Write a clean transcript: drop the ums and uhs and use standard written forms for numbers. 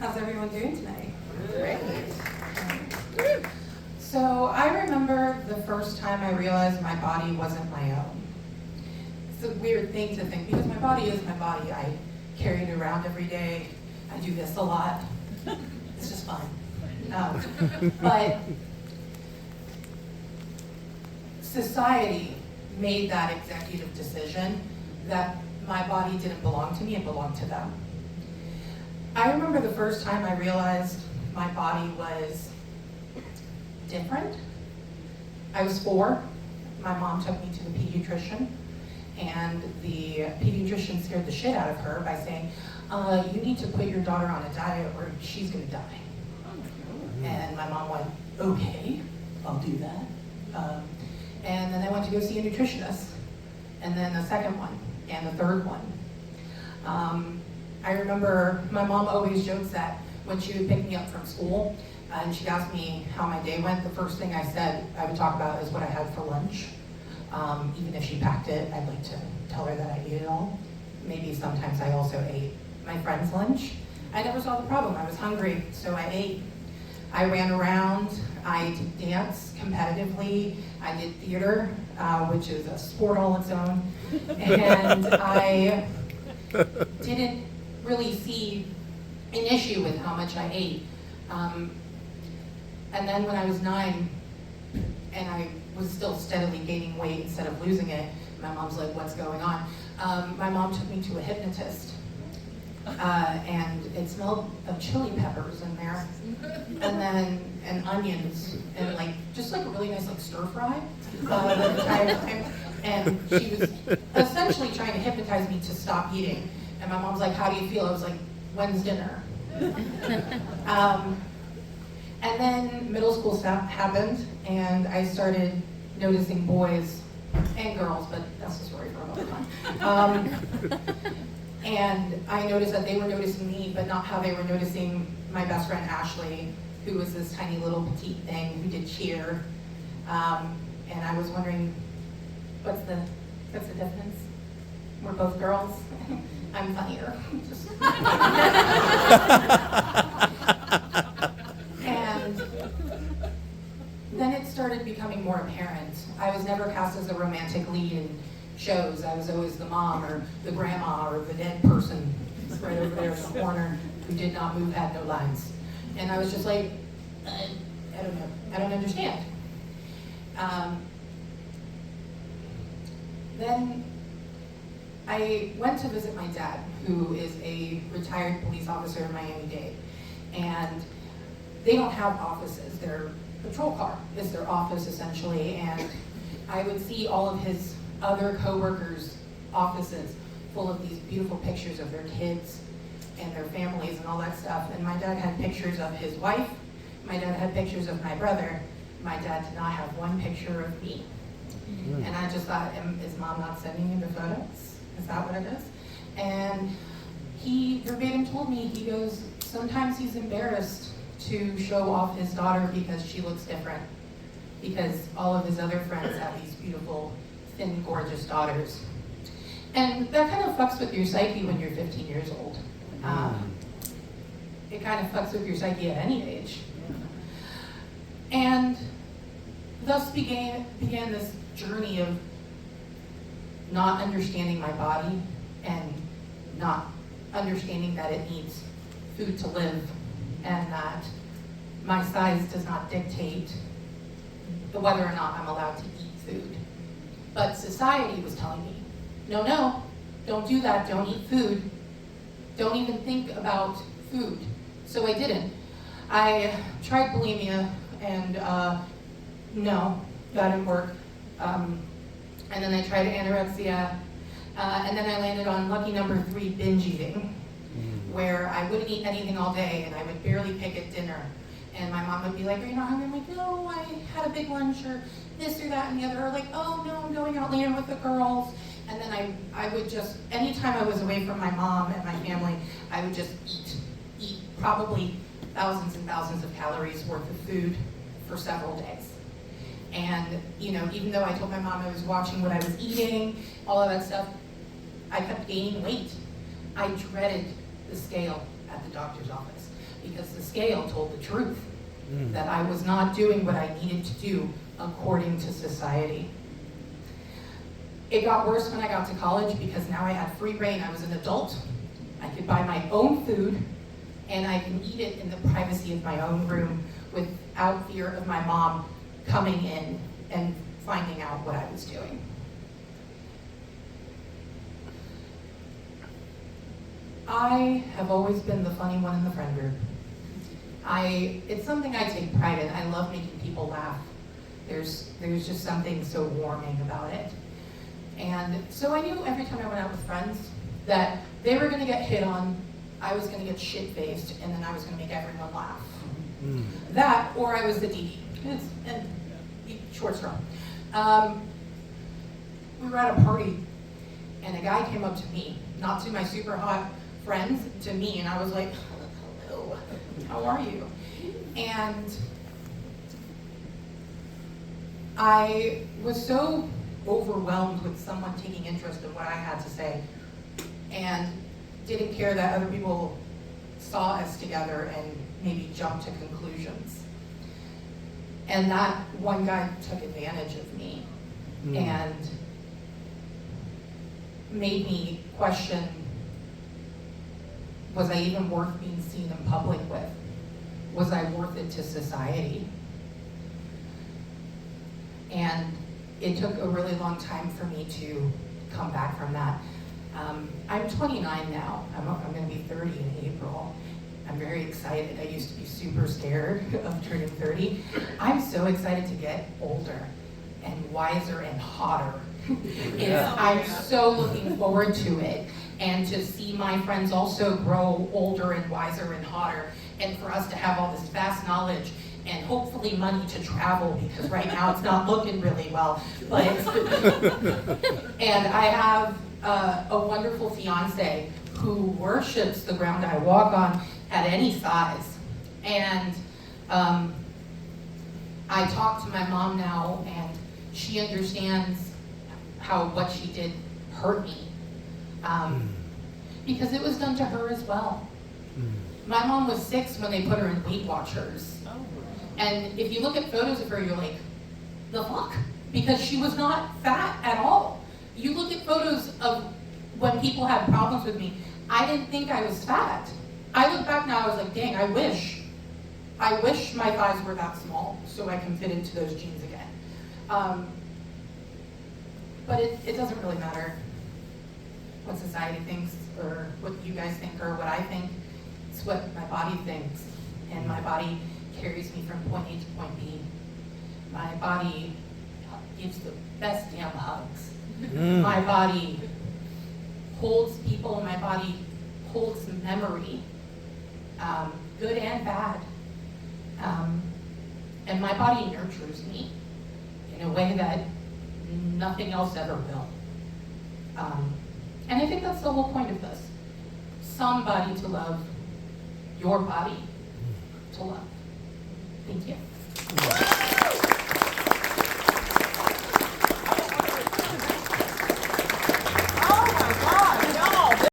How's everyone doing tonight? Great. So I remember the first time I realized my body wasn't my own. It's a weird thing to think because my body is my body. I carry it around every day. I do this a lot. It's just fun. But society made that executive decision that my body didn't belong to me, it belonged to them. I remember the first time I realized my body was different. I was 4. My mom took me to the pediatrician, and the pediatrician scared the shit out of her by saying, you need to put your daughter on a diet or she's gonna die. And my mom went, okay, I'll do that. And then I went to go see a nutritionist, and then a second one, and a third one. I remember my mom always jokes that when she would pick me up from school, and she'd ask me how my day went, the first thing I said I would talk about is what I had for lunch. Even if she packed it, I'd like to tell her that I ate it all. Maybe sometimes I also ate my friend's lunch. I never saw the problem. I was hungry, so I ate. I ran around, I did dance competitively, I did theater, which is a sport all its own, and I didn't really see an issue with how much I ate. And then when I was 9, and I was still steadily gaining weight instead of losing it, my mom's like, what's going on? My mom took me to a hypnotist. And it smelled of chili peppers in there, and onions, and just a really nice stir fry the entire time. And she was essentially trying to hypnotize me to stop eating. And my mom's like, how do you feel? I was like, when's dinner? And then middle school stuff happened, and I started noticing boys and girls, but that's a story for another time. And I noticed that they were noticing me, but not how they were noticing my best friend Ashley, who was this tiny little petite thing who did cheer. And I was wondering, what's the difference? We're both girls. I'm funnier. And then it started becoming more apparent. I was never cast as a romantic lead in shows. I was always the mom or the grandma or the dead person right over there in the corner who did not move, had no lines. And I was just like, I don't know, I don't understand. Then I went to visit my dad, who is a retired police officer in Miami-Dade. And they don't have offices. Their patrol car is their office, essentially. And I would see all of his other co-workers' offices full of these beautiful pictures of their kids and their families and all that stuff. And my dad had pictures of his wife. My dad had pictures of my brother. My dad did not have one picture of me. And I just thought, is mom not sending me the photos? Is that what it is? And he verbatim told me, he goes, sometimes he's embarrassed to show off his daughter because she looks different. Because all of his other friends have these beautiful, thin, gorgeous daughters. And that kind of fucks with your psyche when you're 15 years old. It kind of fucks with your psyche at any age. And thus began this journey of not understanding my body and not understanding that it needs food to live, and that my size does not dictate whether or not I'm allowed to eat food. But society was telling me, no, don't do that, don't eat food. Don't even think about food. So I didn't. I tried bulimia, and no, that didn't work. And then I tried anorexia, and then I landed on lucky number 3, binge eating, where I wouldn't eat anything all day, and I would barely pick at dinner. And my mom would be like, are you not hungry? I'm like, no, I had a big lunch, or this or that and the other, or like, oh no, I'm going out later with the girls. And then I would just, anytime I was away from my mom and my family, I would just eat probably thousands and thousands of calories worth of food for several days. And, even though I told my mom I was watching what I was eating, all of that stuff, I kept gaining weight. I dreaded the scale at the doctor's office because the scale told the truth, that I was not doing what I needed to do according to society. It got worse when I got to college because now I had free reign. I was an adult. I could buy my own food, and I can eat it in the privacy of my own room without fear of my mom coming in and finding out what I was doing. I have always been the funny one in the friend group. It's something I take pride in. I love making people laugh. There's just something so warming about it. And so I knew every time I went out with friends that they were gonna get hit on, I was gonna get shit-faced, and then I was gonna make everyone laugh. That, or I was the DD. And short straw. We were at a party, and a guy came up to me, not to my super hot friends, to me, and I was like, hello, how are you? And I was so overwhelmed with someone taking interest in what I had to say, and didn't care that other people saw us together and maybe jumped to conclusions. And that one guy took advantage of me and made me question, was I even worth being seen in public with? Was I worth it to society? And it took a really long time for me to come back from that. I'm 29 now. I'm going to be 30 in April. I'm very excited. I used to be super scared of turning 30. I'm so excited to get older and wiser and hotter. I'm so looking forward to it, and to see my friends also grow older and wiser and hotter, and for us to have all this vast knowledge and hopefully money to travel, because right now it's not looking really well. But and I have a wonderful fiance who worships the ground I walk on at any size. And I talk to my mom now, and she understands how what she did hurt me, because it was done to her as well. My mom was 6 when they put her in Weight Watchers. And if you look at photos of her, you're like, the fuck? Because she was not fat at all. You look at photos of when people had problems with me, I didn't think I was fat. I look back now, I was like, dang, I wish my thighs were that small so I can fit into those jeans again. But it doesn't really matter what society thinks or what you guys think or what I think. It's what my body thinks, and my body carries me from point A to point B. My body gives the best damn hugs. My body holds people, and my body holds memory, good and bad. And my body nurtures me in a way that nothing else ever will. And I think that's the whole point of this. Somebody to love, your body to love. Thank you.